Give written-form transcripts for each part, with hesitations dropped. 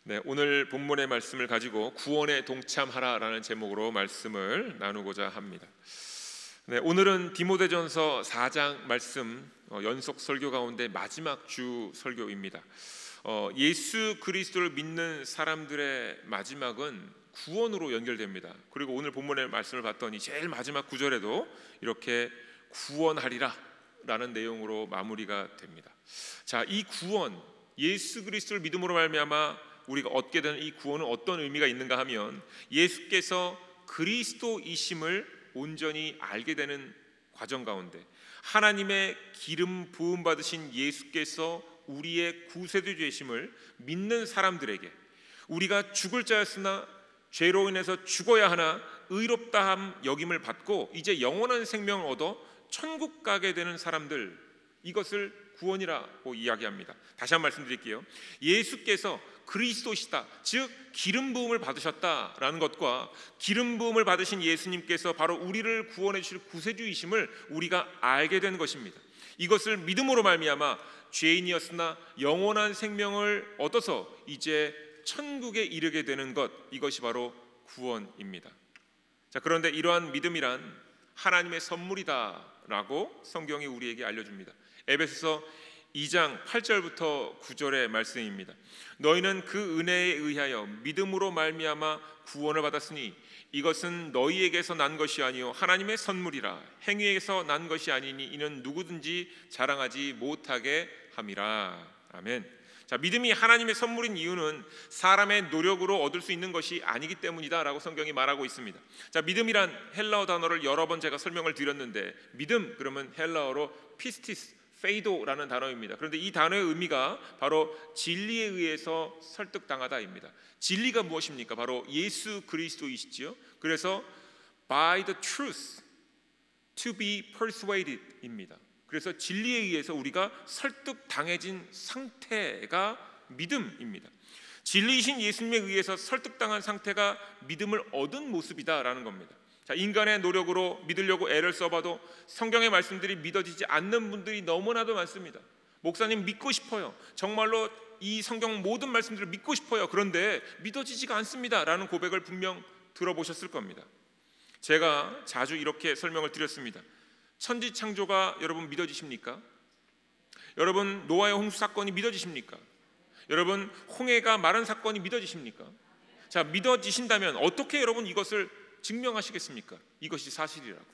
네, 오늘 본문의 말씀을 가지고 구원에 동참하라라는 제목으로 말씀을 나누고자 합니다. 네, 오늘은 디모데전서 4장 말씀 연속 설교 가운데 마지막 주 설교입니다. 예수 그리스도를 믿는 사람들의 마지막은 구원으로 연결됩니다. 그리고 오늘 본문의 말씀을 봤더니 제일 마지막 구절에도 이렇게 구원하리라 라는 내용으로 마무리가 됩니다. 자, 이 구원, 예수 그리스도를 믿음으로 말미암아 우리가 얻게 되는 이 구원은 어떤 의미가 있는가 하면 예수께서 그리스도이심을 온전히 알게 되는 과정 가운데 하나님의 기름 부음 받으신 예수께서 우리의 구세주 되심을 믿는 사람들에게 우리가 죽을 자였으나 죄로 인해서 죽어야 하나 의롭다함 여김을 받고 이제 영원한 생명을 얻어 천국 가게 되는 사람들, 이것을 구원이라고 이야기합니다. 다시 한번 말씀드릴게요. 예수께서 그리스도시다, 즉 기름 부음을 받으셨다라는 것과 기름 부음을 받으신 예수님께서 바로 우리를 구원해 주실 구세주이심을 우리가 알게 된 것입니다. 이것을 믿음으로 말미암아 죄인이었으나 영원한 생명을 얻어서 이제 천국에 이르게 되는 것, 이것이 바로 구원입니다. 자, 그런데 이러한 믿음이란 하나님의 선물이다라고 성경이 우리에게 알려줍니다. 에베소서 2장 8절부터 9절의 말씀입니다. 너희는 그 은혜에 의하여 믿음으로 말미암아 구원을 받았으니 이것은 너희에게서 난 것이 아니요 하나님의 선물이라. 행위에서 난 것이 아니니 이는 누구든지 자랑하지 못하게 함이라. 아멘. 자, 믿음이 하나님의 선물인 이유는 사람의 노력으로 얻을 수 있는 것이 아니기 때문이다라고 성경이 말하고 있습니다. 자, 믿음이란 헬라어 단어를 여러 번 제가 설명을 드렸는데, 믿음 그러면 헬라어로 피스티스 페이도라는 단어입니다. 그런데 이 단어의 의미가 바로 진리에 의해서 설득당하다입니다. 진리가 무엇입니까? 바로 예수 그리스도이시지요. 그래서 by the truth to be persuaded입니다. 그래서 진리에 의해서 우리가 설득당해진 상태가 믿음입니다. 진리이신 예수님에 의해서 설득당한 상태가 믿음을 얻은 모습이다라는 겁니다. 자, 인간의 노력으로 믿으려고 애를 써봐도 성경의 말씀들이 믿어지지 않는 분들이 너무나도 많습니다. 목사님 믿고 싶어요. 정말로 이 성경 모든 말씀들을 믿고 싶어요. 그런데 믿어지지가 않습니다 라는 고백을 분명 들어보셨을 겁니다. 제가 자주 이렇게 설명을 드렸습니다. 천지창조가 여러분 믿어지십니까? 여러분 노아의 홍수 사건이 믿어지십니까? 여러분 홍해가 마른 사건이 믿어지십니까? 자, 믿어지신다면 어떻게 여러분 이것을 증명하시겠습니까? 이것이 사실이라고.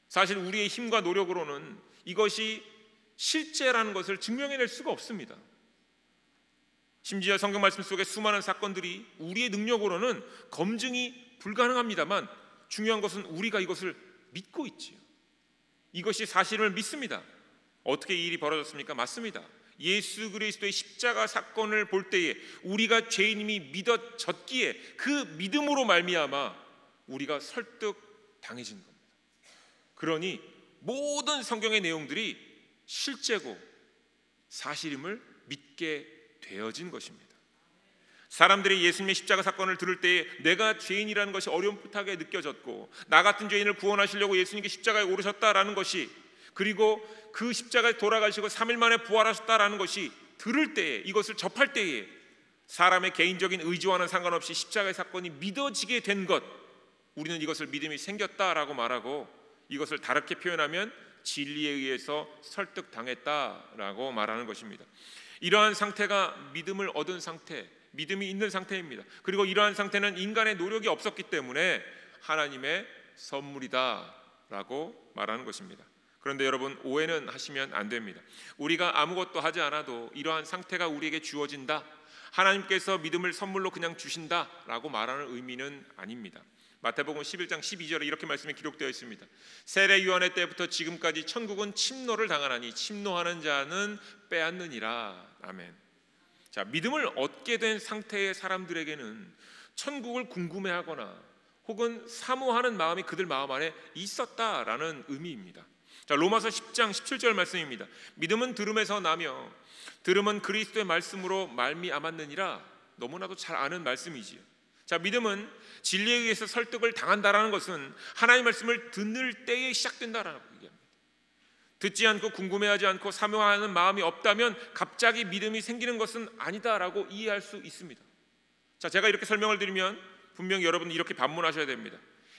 사실 우리의 힘과 노력으로는 이것이 실제라는 것을 증명해낼 수가 없습니다. 심지어 성경 말씀 속에 수많은 사건들이 우리의 능력으로는 검증이 불가능합니다만 중요한 것은 우리가 이것을 믿고 있지요. 이것이 사실을 믿습니다. 어떻게 이 일이 벌어졌습니까? 맞습니다. 예수 그리스도의 십자가 사건을 볼 때에 우리가 죄인임이 믿어졌기에 그 믿음으로 말미암아 우리가 설득당해진 겁니다. 그러니 모든 성경의 내용들이 실제고 사실임을 믿게 되어진 것입니다. 사람들이 예수님의 십자가 사건을 들을 때에 내가 죄인이라는 것이 어렴풋하게 느껴졌고 나 같은 죄인을 구원하시려고 예수님께 십자가에 오르셨다라는 것이, 그리고 그 십자가에 돌아가시고 3일 만에 부활하셨다라는 것이 들을 때에, 이것을 접할 때에 사람의 개인적인 의지와는 상관없이 십자가의 사건이 믿어지게 된 것, 우리는 이것을 믿음이 생겼다라고 말하고 이것을 다르게 표현하면 진리에 의해서 설득당했다라고 말하는 것입니다. 이러한 상태가 믿음을 얻은 상태, 믿음이 있는 상태입니다. 그리고 이러한 상태는 인간의 노력이 없었기 때문에 하나님의 선물이다라고 말하는 것입니다. 그런데 여러분, 오해는 하시면 안 됩니다. 우리가 아무것도 하지 않아도 이러한 상태가 우리에게 주어진다, 하나님께서 믿음을 선물로 그냥 주신다라고 말하는 의미는 아닙니다. 마태복음 11장 12절에 이렇게 말씀이 기록되어 있습니다. 세례 요한의 때부터 지금까지 천국은 침노를 당하나니 침노하는 자는 빼앗느니라. 아멘. 자, 믿음을 얻게 된 상태의 사람들에게는 천국을 궁금해하거나 혹은 사모하는 마음이 그들 마음 안에 있었다라는 의미입니다. 자, 로마서 10장 17절 말씀입니다. 믿음은 들음에서 나며 들음은 그리스도의 말씀으로 말미암았느니라. 너무나도 잘 아는 말씀이지요. 자, 믿음은 진리에 의해서 설득을 당한다라는 것은 하나님의 말씀을 듣는 때에 시작된다라고 얘기합니다. 듣지 않고 궁금해하지 않고 사모하는 마음이 없다면 갑자기 믿음이 생기는 것은 아니다라고 이해할 수 있습니다. 자, 제가 이렇게 설명을 드리면 분명히 여러분 이렇게 반문하셔야 됩니다.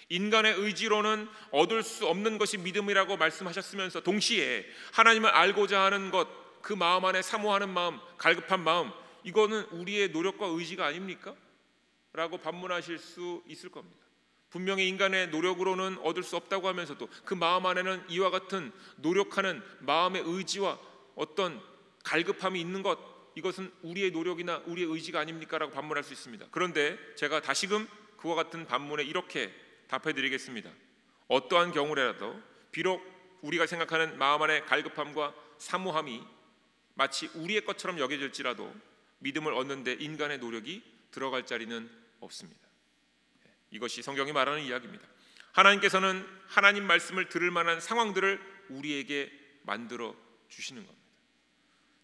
인간의 의지로는 얻을 수 없는 것이 믿음이라고 말씀하셨으면서 동시에 하나님을 알고자 하는 것, 그 마음 안에 사모하는 마음, 갈급한 마음, 이거는 우리의 노력과 의지가 아닙니까? 라고 반문하실 수 있을 겁니다. 분명히 인간의 노력으로는 얻을 수 없다고 하면서도 그 마음 안에는 이와 같은 노력하는 마음의 의지와 어떤 갈급함이 있는 것, 이것은 우리의 노력이나 우리의 의지가 아닙니까? 라고 반문할 수 있습니다. 그런데 제가 다시금 그와 같은 반문에 이렇게 답해드리겠습니다. 어떠한 경우라도 비록 우리가 생각하는 마음 안의 갈급함과 사모함이 마치 우리의 것처럼 여겨질지라도 믿음을 얻는 데 인간의 노력이 들어갈 자리는 없습니다. 이것이 성경이 말하는 이야기입니다. 하나님께서는 하나님 말씀을 들을 만한 상황들을 우리에게 만들어 주시는 겁니다.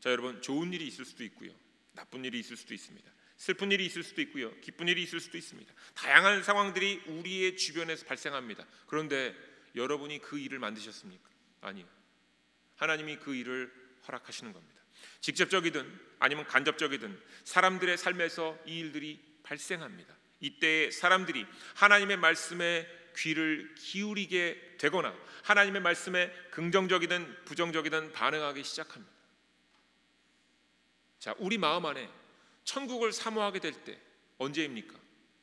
자, 여러분, 좋은 일이 있을 수도 있고요, 나쁜 일이 있을 수도 있습니다. 슬픈 일이 있을 수도 있고요, 기쁜 일이 있을 수도 있습니다. 다양한 상황들이 우리의 주변에서 발생합니다. 그런데 여러분이 그 일을 만드셨습니까? 아니요. 하나님이 그 일을 허락하시는 겁니다. 직접적이든 아니면 간접적이든 사람들의 삶에서 이 일들이 발생합니다. 이때 사람들이 하나님의 말씀에 귀를 기울이게 되거나 하나님의 말씀에 긍정적이든 부정적이든 반응하기 시작합니다. 자, 우리 마음 안에 천국을 사모하게 될 때 언제입니까?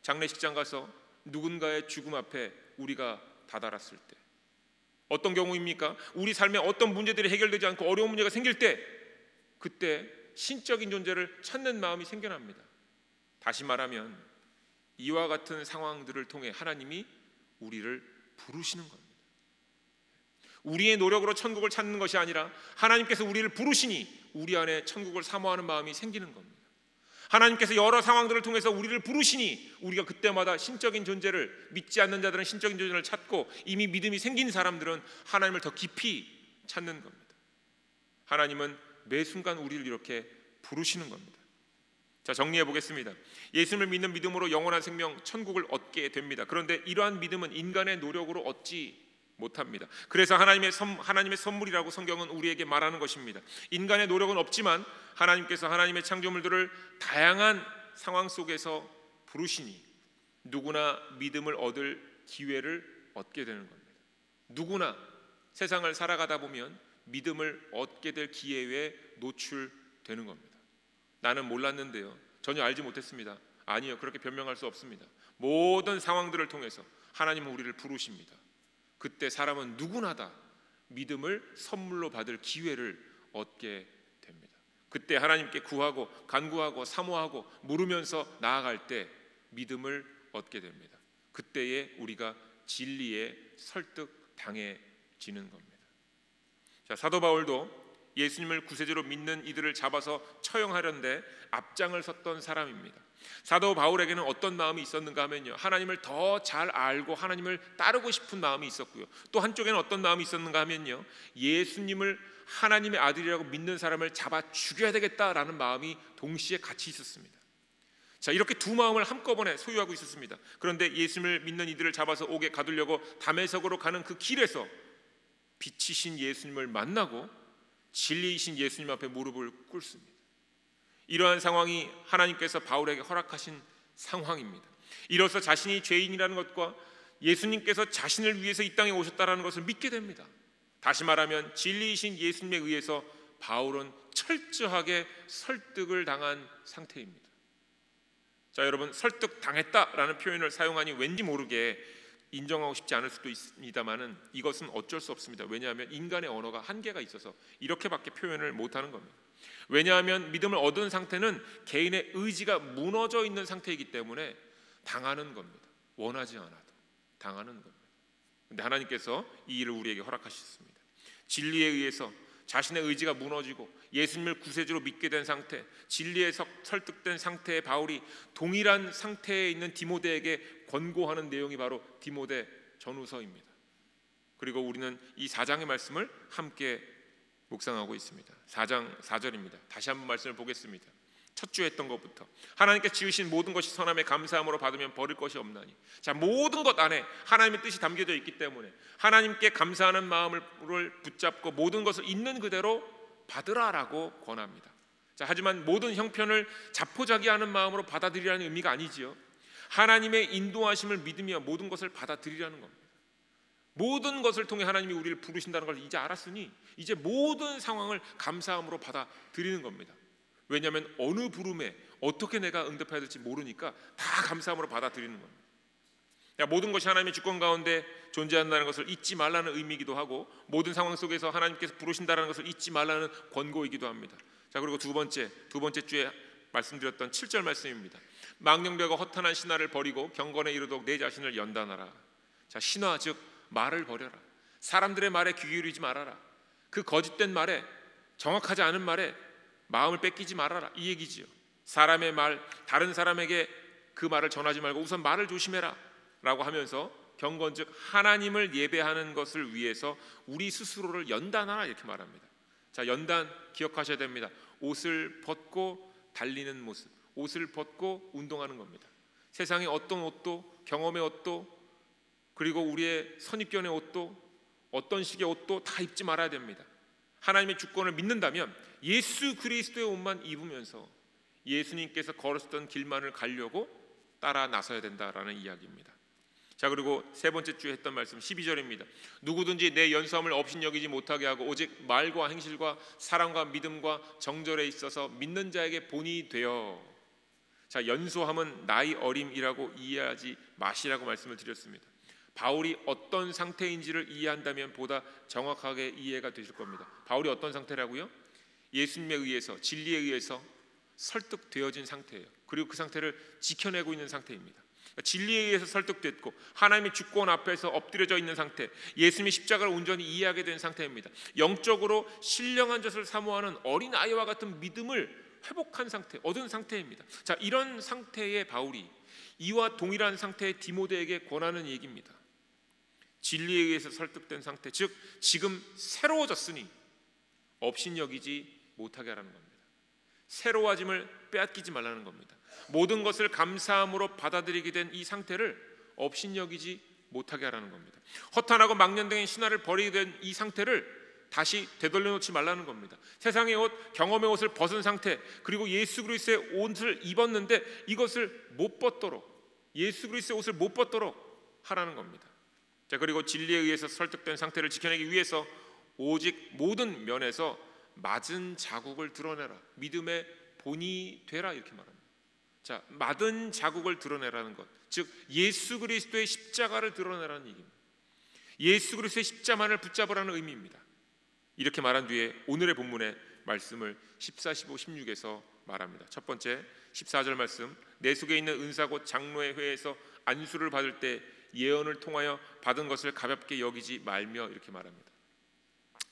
장례식장 가서 누군가의 죽음 앞에 우리가 다다랐을 때. 어떤 경우입니까? 우리 삶에 어떤 문제들이 해결되지 않고 어려운 문제가 생길 때, 그때 신적인 존재를 찾는 마음이 생겨납니다. 다시 말하면 이와 같은 상황들을 통해 하나님이 우리를 부르시는 겁니다. 우리의 노력으로 천국을 찾는 것이 아니라 하나님께서 우리를 부르시니 우리 안에 천국을 사모하는 마음이 생기는 겁니다. 하나님께서 여러 상황들을 통해서 우리를 부르시니 우리가 그때마다 신적인 존재를, 믿지 않는 자들은 신적인 존재를 찾고 이미 믿음이 생긴 사람들은 하나님을 더 깊이 찾는 겁니다. 하나님은 매 순간 우리를 이렇게 부르시는 겁니다. 자, 정리해 보겠습니다. 예수님을 믿는 믿음으로 영원한 생명, 천국을 얻게 됩니다. 그런데 이러한 믿음은 인간의 노력으로 얻지 못합니다. 그래서 하나님의 선물이라고 성경은 우리에게 말하는 것입니다. 인간의 노력은 없지만 하나님께서 하나님의 창조물들을 다양한 상황 속에서 부르시니 누구나 믿음을 얻을 기회를 얻게 되는 겁니다. 누구나 세상을 살아가다 보면 믿음을 얻게 될 기회에 노출되는 겁니다. 나는 몰랐는데요, 전혀 알지 못했습니다. 아니요, 그렇게 변명할 수 없습니다. 모든 상황들을 통해서 하나님은 우리를 부르십니다. 그때 사람은 누구나 다 믿음을 선물로 받을 기회를 얻게 됩니다. 그때 하나님께 구하고 간구하고 사모하고 물으면서 나아갈 때 믿음을 얻게 됩니다. 그때에 우리가 진리에 설득당해지는 겁니다. 자, 사도 바울도 예수님을 구세주로 믿는 이들을 잡아서 처형하려는데 앞장을 섰던 사람입니다. 사도 바울에게는 어떤 마음이 있었는가 하면요, 하나님을 더 잘 알고 하나님을 따르고 싶은 마음이 있었고요, 또 한쪽에는 어떤 마음이 있었는가 하면요, 예수님을 하나님의 아들이라고 믿는 사람을 잡아 죽여야 되겠다라는 마음이 동시에 같이 있었습니다. 자, 이렇게 두 마음을 한꺼번에 소유하고 있었습니다. 그런데 예수님을 믿는 이들을 잡아서 옥에 가두려고 다메섹으로 가는 그 길에서 빛이신 예수님을 만나고 진리이신 예수님 앞에 무릎을 꿇습니다. 이러한 상황이 하나님께서 바울에게 허락하신 상황입니다. 이로써 자신이 죄인이라는 것과 예수님께서 자신을 위해서 이 땅에 오셨다는 것을 믿게 됩니다. 다시 말하면 진리이신 예수님에 의해서 바울은 철저하게 설득을 당한 상태입니다. 자, 여러분, 설득당했다라는 표현을 사용하니 왠지 모르게 인정하고 싶지 않을 수도 있습니다만은 이것은 어쩔 수 없습니다. 왜냐하면 인간의 언어가 한계가 있어서 이렇게밖에 표현을 못하는 겁니다. 왜냐하면 믿음을 얻은 상태는 개인의 의지가 무너져 있는 상태이기 때문에 당하는 겁니다. 원하지 않아도 당하는 겁니다. 그런데 하나님께서 이 일을 우리에게 허락하셨습니다. 진리에 의해서 자신의 의지가 무너지고 예수님을 구세주로 믿게 된 상태, 진리에 설득된 상태의 바울이 동일한 상태에 있는 디모데에게 권고하는 내용이 바로 디모데 전후서입니다. 그리고 우리는 이 4장의 말씀을 함께 묵상하고 있습니다. 4장 4절입니다. 다시 한번 말씀을 보겠습니다. 첫 주에 했던 것부터 하나님께 지으신 모든 것이 선함에 감사함으로 받으면 버릴 것이 없나니. 자, 모든 것 안에 하나님의 뜻이 담겨져 있기 때문에 하나님께 감사하는 마음을 붙잡고 모든 것을 있는 그대로 받으라라고 권합니다. 자, 하지만 모든 형편을 자포자기하는 마음으로 받아들이라는 의미가 아니지요. 하나님의 인도하심을 믿으며 모든 것을 받아들이라는 겁니다. 모든 것을 통해 하나님이 우리를 부르신다는 걸 이제 알았으니 이제 모든 상황을 감사함으로 받아들이는 겁니다. 왜냐하면 어느 부름에 어떻게 내가 응답해야 될지 모르니까 다 감사함으로 받아들이는 겁니다. 모든 것이 하나님의 주권 가운데 존재한다는 것을 잊지 말라는 의미이기도 하고 모든 상황 속에서 하나님께서 부르신다는 것을 잊지 말라는 권고이기도 합니다. 자, 그리고 두 번째 주에 말씀드렸던 7절 말씀입니다. 망령되고 허탄한 신화를 버리고 경건에 이르도록 내 자신을 연단하라. 자, 신화 즉 말을 버려라. 사람들의 말에 귀 기울이지 말아라. 그 거짓된 말에, 정확하지 않은 말에 마음을 뺏기지 말아라, 이 얘기지요. 사람의 말, 다른 사람에게 그 말을 전하지 말고 우선 말을 조심해라 라고 하면서 경건 즉 하나님을 예배하는 것을 위해서 우리 스스로를 연단하라 이렇게 말합니다. 자, 연단 기억하셔야 됩니다. 옷을 벗고 달리는 모습, 옷을 벗고 운동하는 겁니다. 세상의 어떤 옷도, 경험의 옷도, 그리고 우리의 선입견의 옷도, 어떤 식의 옷도 다 입지 말아야 됩니다. 하나님의 주권을 믿는다면 예수 그리스도의 옷만 입으면서 예수님께서 걸었던 길만을 가려고 따라 나서야 된다라는 이야기입니다. 자, 그리고 세 번째 주에 했던 말씀 12절입니다. 누구든지 내 연수함을 업신여기지 못하게 하고 오직 말과 행실과 사랑과 믿음과 정절에 있어서 믿는 자에게 본이 되어. 자, 연소함은 나이 어림이라고 이해하지 마시라고 말씀을 드렸습니다. 바울이 어떤 상태인지를 이해한다면 보다 정확하게 이해가 되실 겁니다. 바울이 어떤 상태라고요? 예수님에 의해서, 진리에 의해서 설득되어진 상태예요. 그리고 그 상태를 지켜내고 있는 상태입니다. 진리에 의해서 설득됐고 하나님의 주권 앞에서 엎드려져 있는 상태, 예수님의 십자가를 온전히 이해하게 된 상태입니다. 영적으로 신령한 것을 사모하는 어린아이와 같은 믿음을 회복한 상태, 얻은 상태입니다. 자, 이런 상태의 바울이 이와 동일한 상태의 디모데에게 권하는 얘기입니다. 진리에 의해서 설득된 상태, 즉 지금 새로워졌으니 업신여기지 못하게 하라는 겁니다. 새로워짐을 빼앗기지 말라는 겁니다. 모든 것을 감사함으로 받아들이게 된 이 상태를 업신여기지 못하게 하라는 겁니다. 허탄하고 망령된 신화를 버리게 된 이 상태를 다시 되돌려 놓지 말라는 겁니다. 세상의 옷, 경험의 옷을 벗은 상태, 그리고 예수 그리스도의 옷을 입었는데 이것을 못 벗도록, 예수 그리스도의 옷을 못 벗도록 하라는 겁니다. 자, 그리고 진리에 의해서 설득된 상태를 지켜내기 위해서 오직 모든 면에서 맞은 자국을 드러내라, 믿음의 본이 되라 이렇게 말합니다. 자, 맞은 자국을 드러내라는 것, 즉 예수 그리스도의 십자가를 드러내라는 얘기입니다. 예수 그리스도의 십자만을 붙잡으라는 의미입니다. 이렇게 말한 뒤에 오늘의 본문의 말씀을 14, 15, 16에서 말합니다. 첫 번째 14절 말씀, 내 속에 있는 은사 곧 장로의 회에서 안수를 받을 때 예언을 통하여 받은 것을 가볍게 여기지 말며 이렇게 말합니다.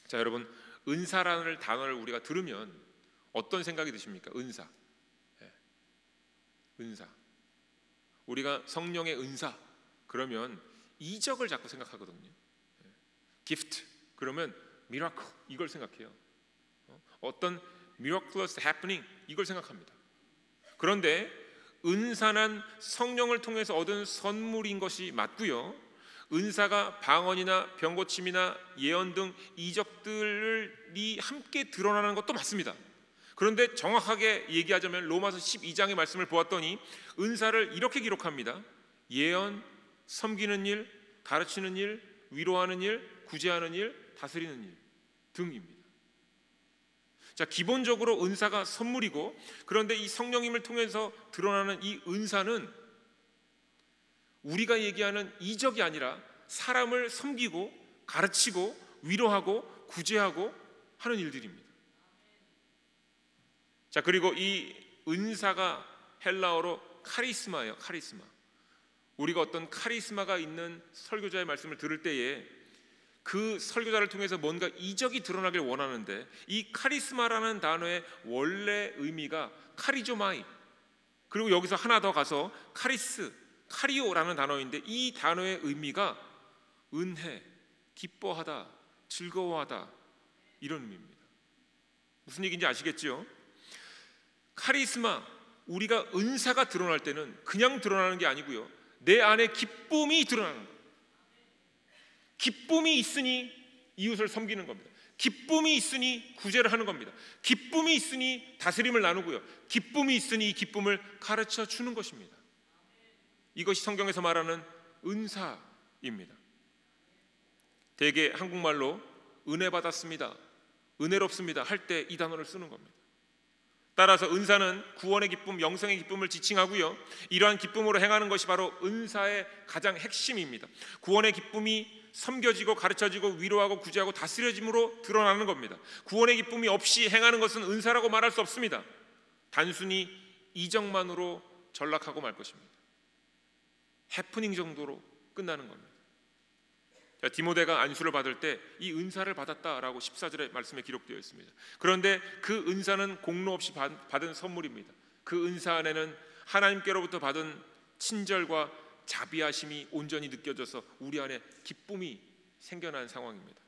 자, 여러분, 은사라는 단어를 우리가 들으면 어떤 생각이 드십니까? 은사, 은사. 우리가 성령의 은사 그러면 이적을 자꾸 생각하거든요. 기프트 그러면 미라클 이걸 생각해요. 어떤 miraculous happening 이걸 생각합니다. 그런데 은사는 성령을 통해서 얻은 선물인 것이 맞고요. 은사가 방언이나 병고침이나 예언 등 이적들이 함께 드러나는 것도 맞습니다. 그런데 정확하게 얘기하자면 로마서 12장의 말씀을 보았더니 은사를 이렇게 기록합니다. 예언, 섬기는 일, 가르치는 일, 위로하는 일, 구제하는 일, 다스리는 일 등입니다. 자, 기본적으로 은사가 선물이고, 그런데 이 성령님을 통해서 드러나는 이 은사는 우리가 얘기하는 이적이 아니라 사람을 섬기고 가르치고 위로하고 구제하고 하는 일들입니다. 자, 그리고 이 은사가 헬라어로 카리스마예요. 카리스마. 우리가 어떤 카리스마가 있는 설교자의 말씀을 들을 때에 그 설교자를 통해서 뭔가 이적이 드러나길 원하는데, 이 카리스마라는 단어의 원래 의미가 카리조마이, 그리고 여기서 하나 더 가서 카리오라는 단어인데, 이 단어의 의미가 은혜, 기뻐하다, 즐거워하다 이런 의미입니다. 무슨 얘기인지 아시겠죠? 카리스마, 우리가 은사가 드러날 때는 그냥 드러나는 게 아니고요, 내 안에 기쁨이 드러나는 거예요. 기쁨이 있으니 이웃을 섬기는 겁니다. 기쁨이 있으니 구제를 하는 겁니다. 기쁨이 있으니 다스림을 나누고요, 기쁨이 있으니 이 기쁨을 가르쳐 주는 것입니다. 이것이 성경에서 말하는 은사입니다. 대개 한국말로 은혜 받았습니다, 은혜롭습니다 할 때 이 단어를 쓰는 겁니다. 따라서 은사는 구원의 기쁨, 영생의 기쁨을 지칭하고요, 이러한 기쁨으로 행하는 것이 바로 은사의 가장 핵심입니다. 구원의 기쁨이 섬겨지고 가르쳐지고 위로하고 구제하고 다스려짐으로 드러나는 겁니다. 구원의 기쁨이 없이 행하는 것은 은사라고 말할 수 없습니다. 단순히 이적만으로 전락하고 말 것입니다. 해프닝 정도로 끝나는 겁니다. 자, 디모데가 안수를 받을 때 이 은사를 받았다라고 14절의 말씀에 기록되어 있습니다. 그런데 그 은사는 공로 없이 받은 선물입니다. 그 은사 안에는 하나님께로부터 받은 친절과 자비하심이 온전히 느껴져서 우리 안에 기쁨이 생겨난 상황입니다.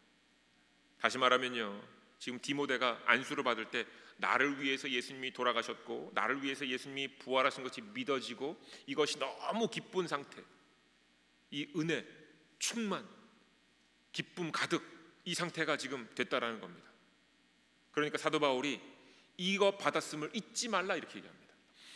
다시 말하면요, 지금 디모데가 안수를 받을 때 나를 위해서 예수님이 돌아가셨고 나를 위해서 예수님이 부활하신 것이 믿어지고 이것이 너무 기쁜 상태, 이 은혜, 충만, 기쁨 가득, 이 상태가 지금 됐다라는 겁니다. 그러니까 사도 바울이 이거 받았음을 잊지 말라 이렇게 얘기합니다.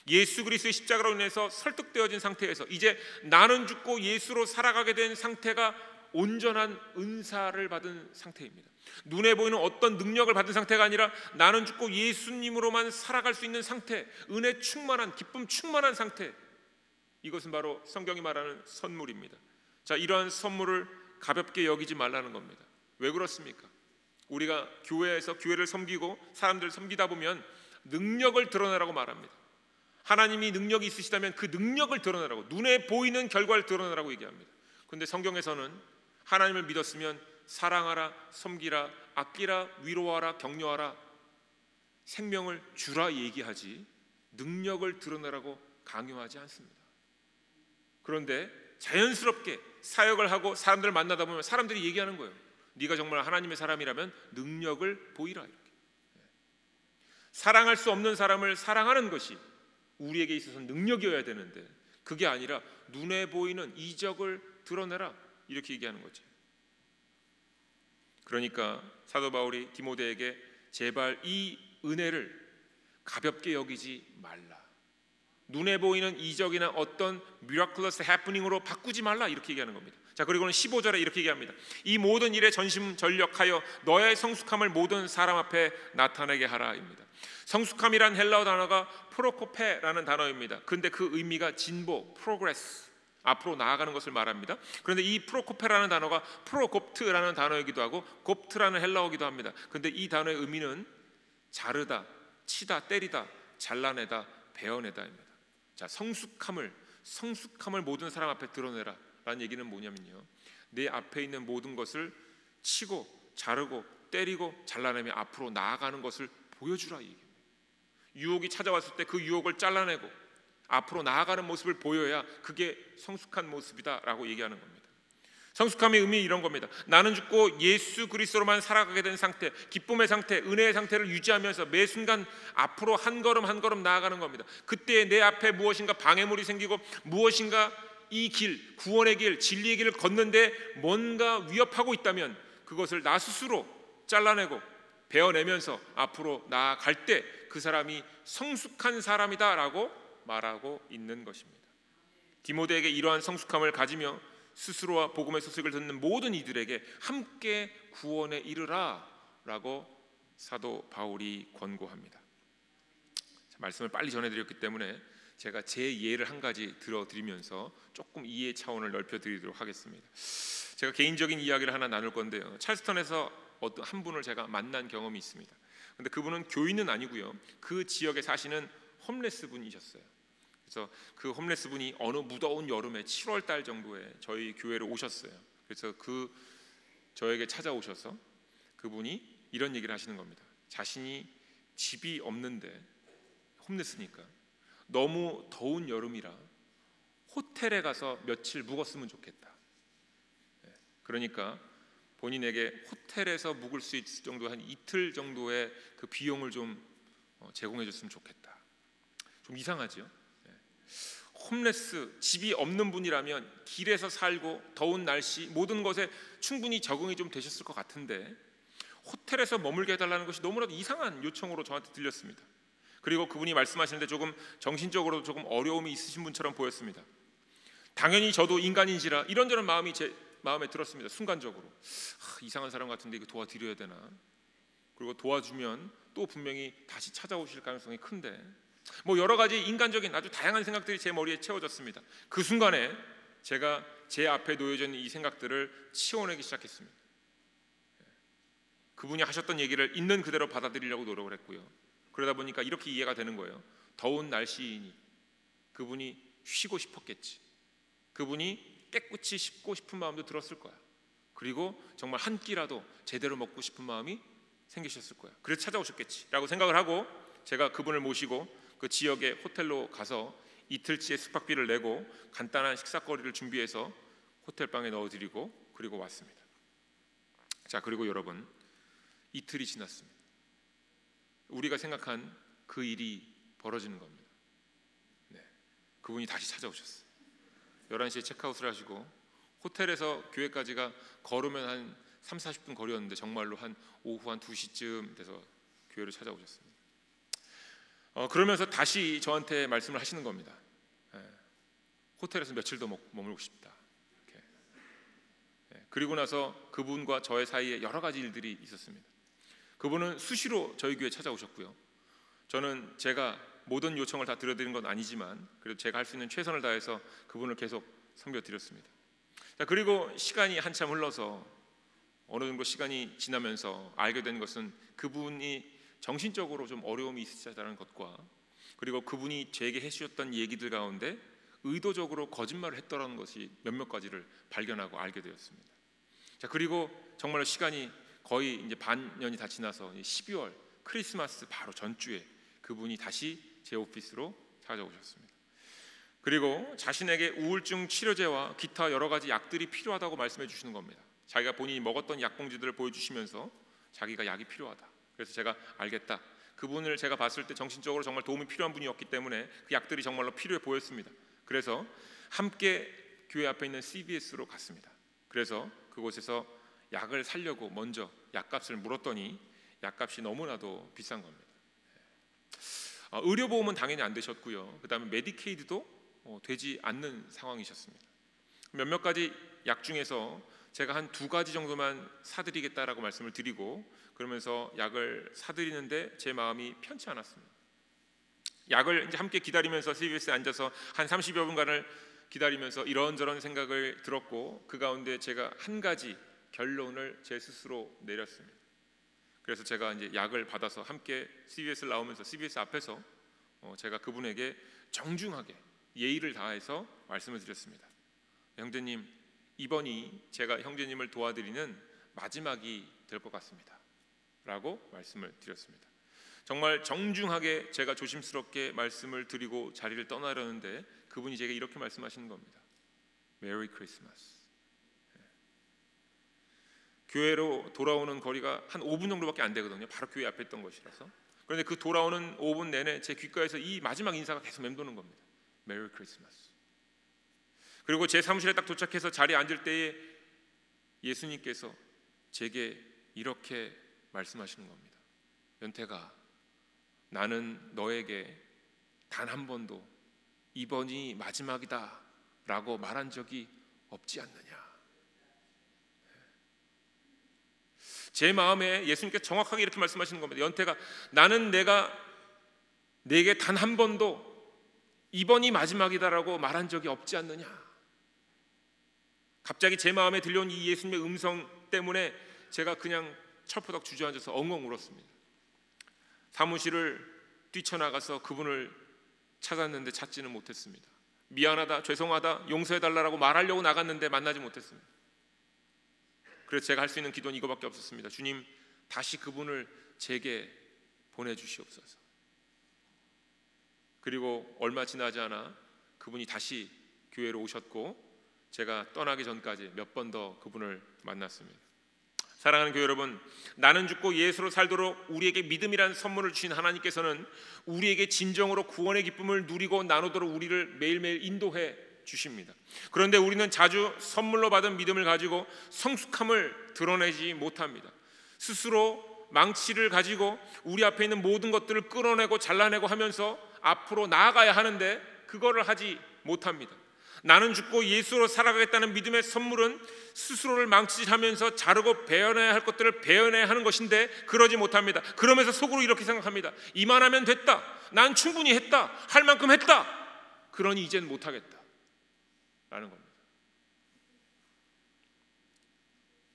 예수 그리스도의 십자가로 인해서 설득되어진 상태에서 이제 나는 죽고 예수로 살아가게 된 상태가 온전한 은사를 받은 상태입니다. 눈에 보이는 어떤 능력을 받은 상태가 아니라 나는 죽고 예수님으로만 살아갈 수 있는 상태, 은혜 충만한, 기쁨 충만한 상태, 이것은 바로 성경이 말하는 선물입니다. 자, 이러한 선물을 가볍게 여기지 말라는 겁니다. 왜 그렇습니까? 우리가 교회에서 교회를 섬기고 사람들을 섬기다 보면 능력을 드러내라고 말합니다. 하나님이 능력이 있으시다면 그 능력을 드러내라고, 눈에 보이는 결과를 드러내라고 얘기합니다. 그런데 성경에서는 하나님을 믿었으면 사랑하라, 섬기라, 아끼라, 위로하라, 격려하라, 생명을 주라 얘기하지 능력을 드러내라고 강요하지 않습니다. 그런데 자연스럽게 사역을 하고 사람들을 만나다 보면 사람들이 얘기하는 거예요. 네가 정말 하나님의 사람이라면 능력을 보이라. 이렇게. 사랑할 수 없는 사람을 사랑하는 것이 우리에게 있어서는 능력이어야 되는데 그게 아니라 눈에 보이는 이적을 드러내라 이렇게 얘기하는 거죠. 그러니까 사도 바울이 디모데에게 제발 이 은혜를 가볍게 여기지 말라, 눈에 보이는 이적이나 어떤 miraculous happening으로 바꾸지 말라 이렇게 얘기하는 겁니다. 자, 그리고는 15절에 이렇게 얘기합니다. 이 모든 일에 전심전력하여 너의 성숙함을 모든 사람 앞에 나타내게 하라입니다. 성숙함이란 헬라어 단어가 프로코페라는 단어입니다. 그런데 그 의미가 진보, progress, 앞으로 나아가는 것을 말합니다. 그런데 이 프로코페라는 단어가 프로곱트라는 단어이기도 하고 곱트라는 헬라어이기도 합니다. 그런데 이 단어의 의미는 자르다, 치다, 때리다, 잘라내다, 베어내다입니다. 자, 성숙함을 모든 사람 앞에 드러내라 라는 얘기는 뭐냐면요, 내 앞에 있는 모든 것을 치고 자르고 때리고 잘라내며 앞으로 나아가는 것을 보여주라 이 얘기입니다. 유혹이 찾아왔을 때 그 유혹을 잘라내고 앞으로 나아가는 모습을 보여야 그게 성숙한 모습이다라고 얘기하는 겁니다. 성숙함의 의미 이런 겁니다. 나는 죽고 예수 그리스도로만 살아가게 된 상태, 기쁨의 상태, 은혜의 상태를 유지하면서 매 순간 앞으로 한 걸음 한 걸음 나아가는 겁니다. 그때 내 앞에 무엇인가 방해물이 생기고 무엇인가 이 길, 구원의 길, 진리의 길을 걷는데 뭔가 위협하고 있다면 그것을 나 스스로 잘라내고 베어내면서 앞으로 나아갈 때 그 사람이 성숙한 사람이다라고 말하고 있는 것입니다. 디모데에게 이러한 성숙함을 가지며 스스로와 복음의 소식을 듣는 모든 이들에게 함께 구원에 이르라 라고 사도 바울이 권고합니다. 말씀을 빨리 전해드렸기 때문에 제가 제 예를 한 가지 들어드리면서 조금 이해 차원을 넓혀드리도록 하겠습니다. 제가 개인적인 이야기를 하나 나눌 건데요, 찰스턴에서 어떤 한 분을 제가 만난 경험이 있습니다. 근데 그분은 교인은 아니고요, 그 지역에 사시는 홈레스 분이셨어요. 그래서 그 홈레스 분이 어느 무더운 여름에 7월 달 정도에 저희 교회로 오셨어요. 그래서 저에게 찾아오셔서 그분이 이런 얘기를 하시는 겁니다. 자신이 집이 없는데 홈레스니까 너무 더운 여름이라 호텔에 가서 며칠 묵었으면 좋겠다. 그러니까 본인에게 호텔에서 묵을 수 있을 정도 한 이틀 정도의 그 비용을 좀 제공해 줬으면 좋겠다. 좀 이상하죠. 홈레스, 집이 없는 분이라면 길에서 살고 더운 날씨 모든 것에 충분히 적응이 좀 되셨을 것 같은데 호텔에서 머물게 해달라는 것이 너무나도 이상한 요청으로 저한테 들렸습니다. 그리고 그분이 말씀하시는데 조금 정신적으로 조금 어려움이 있으신 분처럼 보였습니다. 당연히 저도 인간인지라 이런저런 마음이 제 마음에 들었습니다. 순간적으로 이상한 사람 같은데 이거 도와드려야 되나, 그리고 도와주면 또 분명히 다시 찾아오실 가능성이 큰데 여러 가지 인간적인 아주 다양한 생각들이 제 머리에 채워졌습니다. 그 순간에 제가 제 앞에 놓여져 있는 이 생각들을 치워내기 시작했습니다. 그분이 하셨던 얘기를 있는 그대로 받아들이려고 노력을 했고요. 그러다 보니까 이렇게 이해가 되는 거예요. 더운 날씨이니 그분이 쉬고 싶었겠지. 그분이 깨끗이 씻고 싶은 마음도 들었을 거야. 그리고 정말 한 끼라도 제대로 먹고 싶은 마음이 생기셨을 거야. 그래서 찾아오셨겠지라고 생각을 하고 제가 그분을 모시고 그 지역의 호텔로 가서 이틀치의 숙박비를 내고 간단한 식사거리를 준비해서 호텔방에 넣어드리고 그리고 왔습니다. 자, 그리고 여러분, 이틀이 지났습니다. 우리가 생각한 그 일이 벌어지는 겁니다. 그분이 다시 찾아오셨어요. 11시에 체크아웃을 하시고 호텔에서 교회까지가 걸으면 한 30-40분 거리였는데 정말로 한 오후 한 2시쯤 돼서 교회를 찾아오셨습니다. 그러면서 다시 저한테 말씀을 하시는 겁니다. 호텔에서 며칠 더 머물고 싶다. 이렇게. 그리고 나서 그분과 저의 사이에 여러 가지 일들이 있었습니다. 그분은 수시로 저희 교회에 찾아오셨고요. 저는 제가 모든 요청을 다 드려드린 건 아니지만 그래도 제가 할 수 있는 최선을 다해서 그분을 계속 섬겨드렸습니다. 자, 그리고 시간이 한참 흘러서 어느 정도 시간이 지나면서 알게 된 것은 그분이 정신적으로 좀 어려움이 있으시다는 것과 그리고 그분이 제게 해주셨던 얘기들 가운데 의도적으로 거짓말을 했더라는 것이 몇몇 가지를 발견하고 알게 되었습니다. 자, 그리고 정말로 시간이 거의 이제 반년이 다 지나서 12월 크리스마스 바로 전주에 그분이 다시 제 오피스로 찾아오셨습니다. 그리고 자신에게 우울증 치료제와 기타 여러 가지 약들이 필요하다고 말씀해 주시는 겁니다. 자기가 본인이 먹었던 약봉지들을 보여주시면서 자기가 약이 필요하다. 그래서 제가 알겠다. 그분을 제가 봤을 때 정신적으로 정말 도움이 필요한 분이었기 때문에 그 약들이 정말로 필요해 보였습니다. 그래서 함께 교회 앞에 있는 CVS로 갔습니다. 그래서 그곳에서 약을 사려고 먼저 약값을 물었더니 약값이 너무나도 비싼 겁니다. 의료보험은 당연히 안 되셨고요. 그 다음에 메디케이드도 되지 않는 상황이셨습니다. 몇몇 가지 약 중에서 제가 한 2가지 정도만 사드리겠다라고 말씀을 드리고 그러면서 약을 사드리는데 제 마음이 편치 않았습니다. 약을 이제 함께 기다리면서 CVS에 앉아서 한 30여 분간을 기다리면서 이런저런 생각을 들었고 그 가운데 제가 한 가지 결론을 제 스스로 내렸습니다. 그래서 제가 이제 약을 받아서 함께 CVS를 나오면서 CVS 앞에서 제가 그분에게 정중하게 예의를 다해서 말씀을 드렸습니다. 형제님, 이번이 제가 형제님을 도와드리는 마지막이 될 것 같습니다. 라고 말씀을 드렸습니다. 정말 정중하게 제가 조심스럽게 말씀을 드리고 자리를 떠나려는데 그분이 제게 이렇게 말씀하시는 겁니다. 메리 크리스마스. 교회로 돌아오는 거리가 한 5분 정도밖에 안 되거든요. 바로 교회 앞에 있던 것이라서. 그런데 그 돌아오는 5분 내내 제 귓가에서 이 마지막 인사가 계속 맴도는 겁니다. 메리 크리스마스. 그리고 제 사무실에 딱 도착해서 자리에 앉을 때에 예수님께서 제게 이렇게 말씀하시는 겁니다. 연태가, 나는 너에게 단 한 번도 이번이 마지막이다 라고 말한 적이 없지 않느냐. 제 마음에 예수님께서 정확하게 이렇게 말씀하시는 겁니다. 연태가, 나는 내가 내게 단 한 번도 이번이 마지막이다라고 말한 적이 없지 않느냐. 갑자기 제 마음에 들려온 이 예수님의 음성 때문에 제가 그냥 철푸덕 주저앉아서 엉엉 울었습니다. 사무실을 뛰쳐나가서 그분을 찾았는데 찾지는 못했습니다. 미안하다, 죄송하다, 용서해달라고 말하려고 나갔는데 만나지 못했습니다. 그래서 제가 할 수 있는 기도는 이거밖에 없었습니다. 주님, 다시 그분을 제게 보내주시옵소서. 그리고 얼마 지나지 않아 그분이 다시 교회로 오셨고 제가 떠나기 전까지 몇 번 더 그분을 만났습니다. 사랑하는 교회 여러분, 나는 죽고 예수로 살도록 우리에게 믿음이란 선물을 주신 하나님께서는 우리에게 진정으로 구원의 기쁨을 누리고 나누도록 우리를 매일매일 인도해 주십니다. 그런데 우리는 자주 선물로 받은 믿음을 가지고 성숙함을 드러내지 못합니다. 스스로 망치를 가지고 우리 앞에 있는 모든 것들을 끌어내고 잘라내고 하면서 앞으로 나아가야 하는데 그거를 하지 못합니다. 나는 죽고 예수로 살아가겠다는 믿음의 선물은 스스로를 망치하면서 자르고 베어내야 할 것들을 베어내야 하는 것인데 그러지 못합니다. 그러면서 속으로 이렇게 생각합니다. 이만하면 됐다. 난 충분히 했다. 할 만큼 했다. 그러니 이젠 못하겠다 라는 겁니다.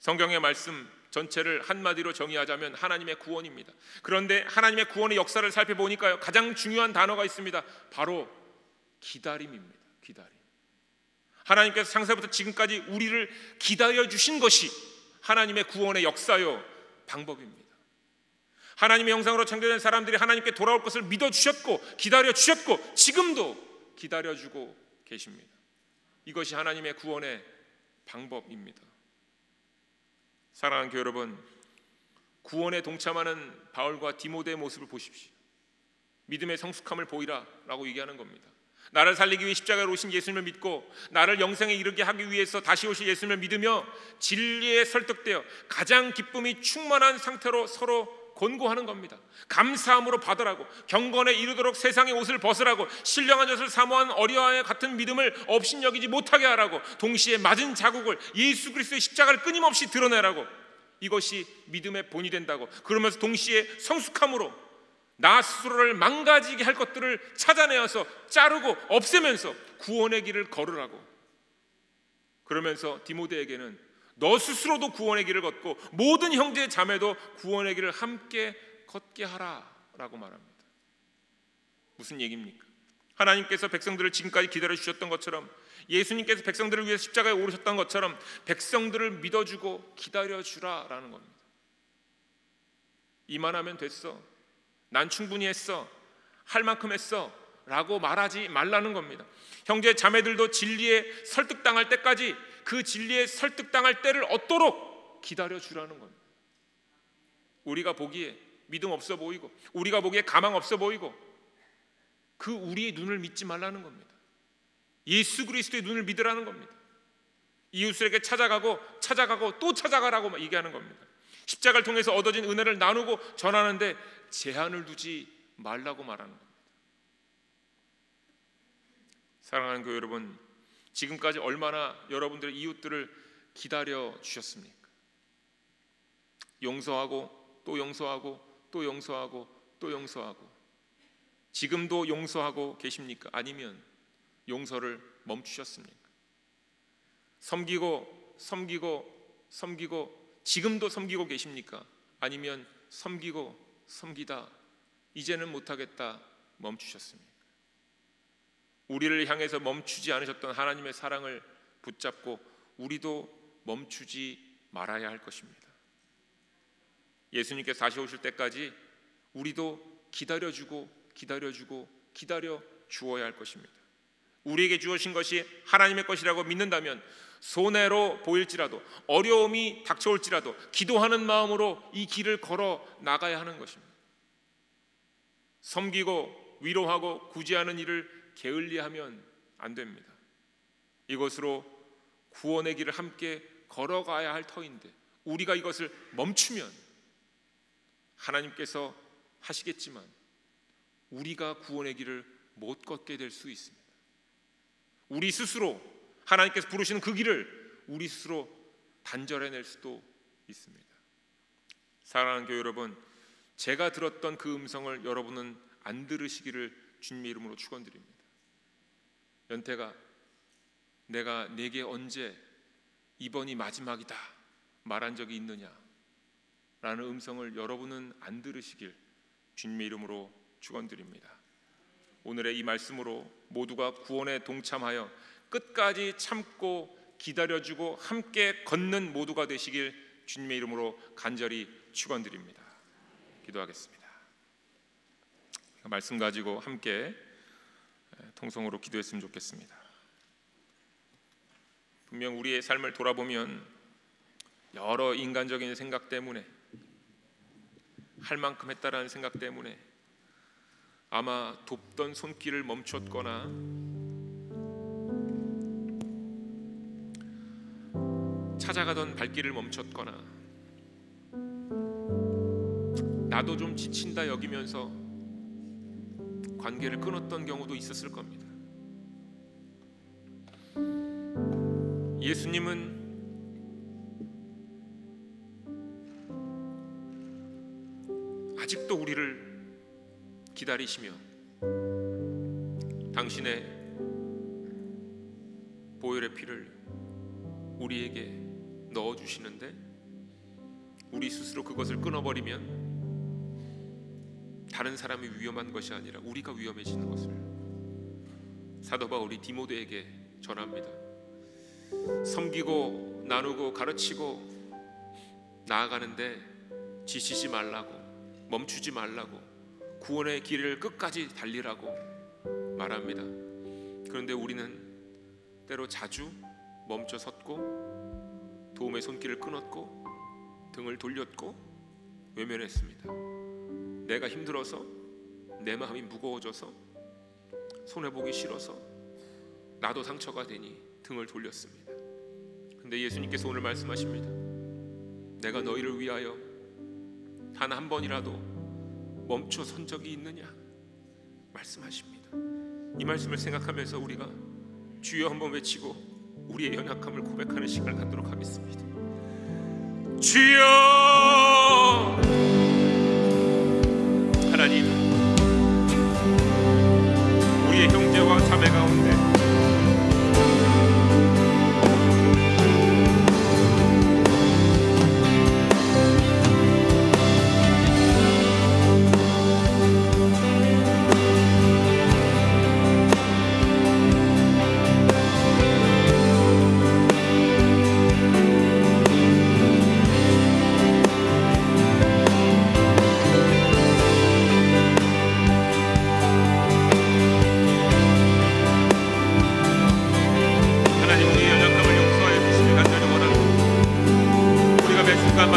성경의 말씀 전체를 한마디로 정의하자면 하나님의 구원입니다. 그런데 하나님의 구원의 역사를 살펴보니까요, 가장 중요한 단어가 있습니다. 바로 기다림입니다. 기다림. 하나님께서 창세부터 지금까지 우리를 기다려 주신 것이 하나님의 구원의 역사요 방법입니다. 하나님의 형상으로 창조된 사람들이 하나님께 돌아올 것을 믿어 주셨고 기다려 주셨고 지금도 기다려 주고 계십니다. 이것이 하나님의 구원의 방법입니다. 사랑하는 교회 여러분, 구원에 동참하는 바울과 디모데의 모습을 보십시오. 믿음의 성숙함을 보이라 라고 얘기하는 겁니다. 나를 살리기 위해 십자가에 오신 예수님을 믿고 나를 영생에 이르게 하기 위해서 다시 오실 예수님을 믿으며 진리에 설득되어 가장 기쁨이 충만한 상태로 서로 권고하는 겁니다. 감사함으로 받으라고, 경건에 이르도록 세상의 옷을 벗으라고, 신령한 젖을 사모한 어리와와 같은 믿음을 업신여기지 못하게 하라고, 동시에 맞은 자국을 예수 그리스도의 십자가를 끊임없이 드러내라고, 이것이 믿음의 본이 된다고, 그러면서 동시에 성숙함으로 나 스스로를 망가지게 할 것들을 찾아내어서 자르고 없애면서 구원의 길을 걸으라고, 그러면서 디모데에게는 너 스스로도 구원의 길을 걷고 모든 형제 자매도 구원의 길을 함께 걷게 하라라고 말합니다. 무슨 얘기입니까? 하나님께서 백성들을 지금까지 기다려 주셨던 것처럼, 예수님께서 백성들을 위해서 십자가에 오르셨던 것처럼 백성들을 믿어주고 기다려주라라는 겁니다. 이만하면 됐어, 난 충분히 했어, 할 만큼 했어 라고 말하지 말라는 겁니다. 형제 자매들도 진리에 설득당할 때까지 그 진리에 설득당할 때를 얻도록 기다려주라는 겁니다. 우리가 보기에 믿음 없어 보이고 우리가 보기에 가망 없어 보이고 그 우리의 눈을 믿지 말라는 겁니다. 예수 그리스도의 눈을 믿으라는 겁니다. 이웃에게 찾아가고 또 찾아가라고 얘기하는 겁니다. 십자가를 통해서 얻어진 은혜를 나누고 전하는데 제한을 두지 말라고 말하는 겁니다. 사랑하는 교회 여러분, 지금까지 얼마나 여러분들의 이웃들을 기다려 주셨습니까? 용서하고 또 용서하고 또 용서하고 또 용서하고, 지금도 용서하고 계십니까? 아니면 용서를 멈추셨습니까? 섬기고 지금도 섬기고 계십니까? 아니면 섬기다 이제는 못하겠다 멈추셨습니까? 우리를 향해서 멈추지 않으셨던 하나님의 사랑을 붙잡고 우리도 멈추지 말아야 할 것입니다. 예수님께서 다시 오실 때까지 우리도 기다려 주어야 할 것입니다. 우리에게 주어진 것이 하나님의 것이라고 믿는다면 손해로 보일지라도, 어려움이 닥쳐올지라도 기도하는 마음으로 이 길을 걸어 나가야 하는 것입니다. 섬기고 위로하고 구제하는 일을 게을리하면 안 됩니다. 이것으로 구원의 길을 함께 걸어가야 할 터인데 우리가 이것을 멈추면 하나님께서 하시겠지만 우리가 구원의 길을 못 걷게 될 수 있습니다. 우리 스스로 하나님께서 부르시는 그 길을 우리 스스로 단절해낼 수도 있습니다. 사랑하는 교회 여러분, 제가 들었던 그 음성을 여러분은 안 들으시기를 주님의 이름으로 축원드립니다. 연태가 내가 네게 언제 이번이 마지막이다 말한 적이 있느냐 라는 음성을 여러분은 안 들으시길 주님의 이름으로 축원드립니다. 오늘의 이 말씀으로 모두가 구원에 동참하여 끝까지 참고 기다려주고 함께 걷는 모두가 되시길 주님의 이름으로 간절히 축원드립니다. 기도하겠습니다. 말씀 가지고 함께 통성으로 기도했으면 좋겠습니다. 분명 우리의 삶을 돌아보면 여러 인간적인 생각 때문에, 할 만큼 했다라는 생각 때문에 아마 돕던 손길을 멈췄거나 찾아가던 발길을 멈췄거나 나도 좀 지친다 여기면서 관계를 끊었던 경우도 있었을 겁니다. 예수님은 아직도 우리를 기다리시며 당신의 보혈의 피를 우리에게 넣어주시는데, 우리 스스로 그것을 끊어버리면 다른 사람이 위험한 것이 아니라 우리가 위험해지는 것을 사도 바울이 디모데에게 전합니다. 섬기고 나누고 가르치고 나아가는데 지치지 말라고, 멈추지 말라고, 구원의 길을 끝까지 달리라고 말합니다. 그런데 우리는 때로 자주 멈춰 섰고 도움의 손길을 끊었고 등을 돌렸고 외면했습니다. 내가 힘들어서, 내 마음이 무거워져서, 손해보기 싫어서, 나도 상처가 되니 등을 돌렸습니다. 근데 예수님께서 오늘 말씀하십니다. 내가 너희를 위하여 단 한 번이라도 멈춰 선 적이 있느냐 말씀하십니다. 이 말씀을 생각하면서 우리가 주여 한번 외치고 우리의 연약함을 고백하는 시간을 갖도록 하겠습니다. 주여! 하나님, 우리의 형제와 자매 가운데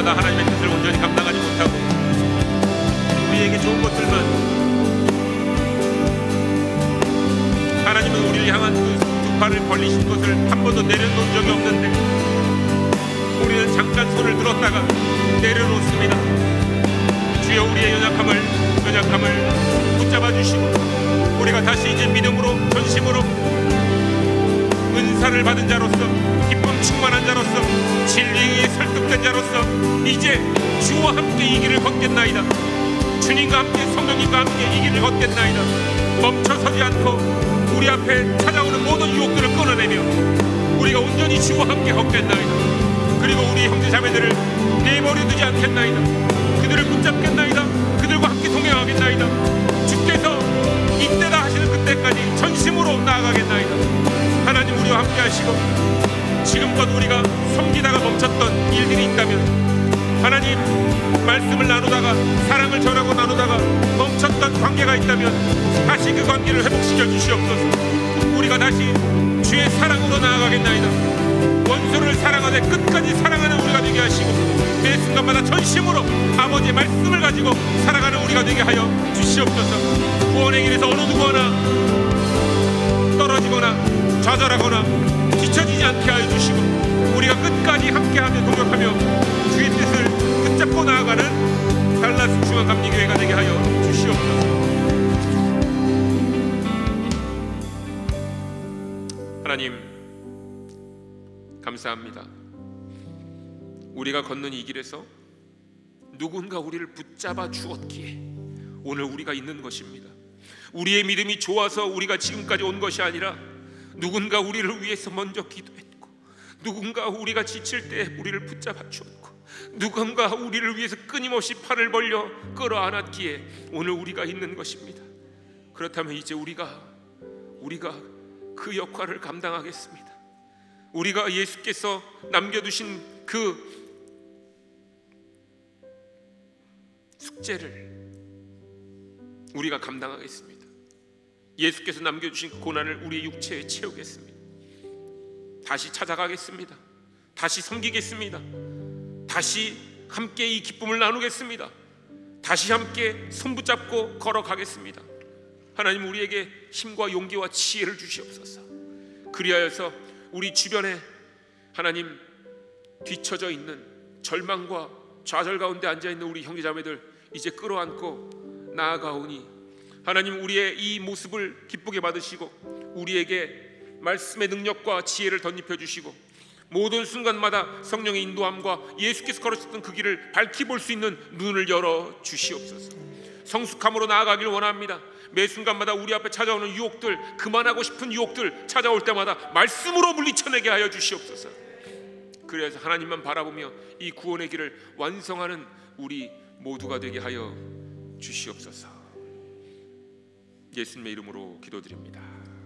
하나님의 뜻을 온전히 감당하지 못하고 우리에게 좋은 것들만, 하나님은 우리를 향한 그 두 팔을 벌리신 것을 한 번도 내려놓은 적이 없는데 우리는 잠깐 손을 들었다가 내려놓습니다. 주여, 우리의 연약함을 붙잡아 주시고 우리가 다시 이제 믿음으로, 전심으로 은사를 받은 자로서, 기쁨 충만한 자로서, 진리에 설득된 자로서 이제 주와 함께 이 길을 걷겠나이다. 주님과 함께, 성령님과 함께 이 길을 걷겠나이다. 멈춰서지 않고 우리 앞에 찾아오는 모든 유혹들을 끊어내며 우리가 온전히 주와 함께 걷겠나이다. 그리고 우리 형제 자매들을 내버려 두지 않겠나이다. 그들을 붙잡겠나이다. 그들과 함께 동행하겠나이다. 주께서 이때다 하시는 그때까지 전심으로 나아가겠나이다. 하나님, 우리와 함께 하시고 지금껏 우리가 섬기다가 멈췄던 일들이 있다면, 하나님, 말씀을 나누다가, 사랑을 전하고 나누다가 멈췄던 관계가 있다면 다시 그 관계를 회복시켜 주시옵소서. 우리가 다시 주의 사랑으로 나아가겠나이다. 원수를 사랑하되 끝까지 사랑하는 우리가 되게 하시고 매 순간마다 전심으로 아버지의 말씀을 가지고 살아가는 우리가 되게 하여 주시옵소서. 구원의 길에서 어느 누구 하나 떨어지거나 좌절하거나 뒤처지지 않게 하여 주시고 우리가 끝까지 함께하며 동역하며 주의 뜻을 붙잡고 나아가는 달라스 중앙감리교회가 되게 하여 주시옵소서. 하나님, 감사합니다. 우리가 걷는 이 길에서 누군가 우리를 붙잡아 주었기에 오늘 우리가 있는 것입니다. 우리의 믿음이 좋아서 우리가 지금까지 온 것이 아니라 누군가 우리를 위해서 먼저 기도했고, 누군가 우리가 지칠 때 우리를 붙잡아 주었고, 누군가 우리를 위해서 끊임없이 팔을 벌려 끌어안았기에 오늘 우리가 있는 것입니다. 그렇다면 이제 우리가 그 역할을 감당하겠습니다. 우리가 예수께서 남겨두신 그 숙제를 우리가 감당하겠습니다. 예수께서 남겨주신 그 고난을 우리의 육체에 채우겠습니다. 다시 찾아가겠습니다. 다시 섬기겠습니다. 다시 함께 이 기쁨을 나누겠습니다. 다시 함께 손붙잡고 걸어가겠습니다. 하나님, 우리에게 힘과 용기와 지혜를 주시옵소서. 그리하여서 우리 주변에 하나님 뒤처져 있는 절망과 좌절 가운데 앉아있는 우리 형제자매들 이제 끌어안고 나아가오니 하나님, 우리의 이 모습을 기쁘게 받으시고 우리에게 말씀의 능력과 지혜를 덧입혀 주시고 모든 순간마다 성령의 인도함과 예수께서 걸으셨던 그 길을 밝히 볼 수 있는 눈을 열어 주시옵소서. 성숙함으로 나아가길 원합니다. 매 순간마다 우리 앞에 찾아오는 유혹들, 그만하고 싶은 유혹들 찾아올 때마다 말씀으로 물리쳐내게 하여 주시옵소서. 그래서 하나님만 바라보며 이 구원의 길을 완성하는 우리 모두가 되게 하여 주시옵소서. 예수님의 이름으로 기도드립니다.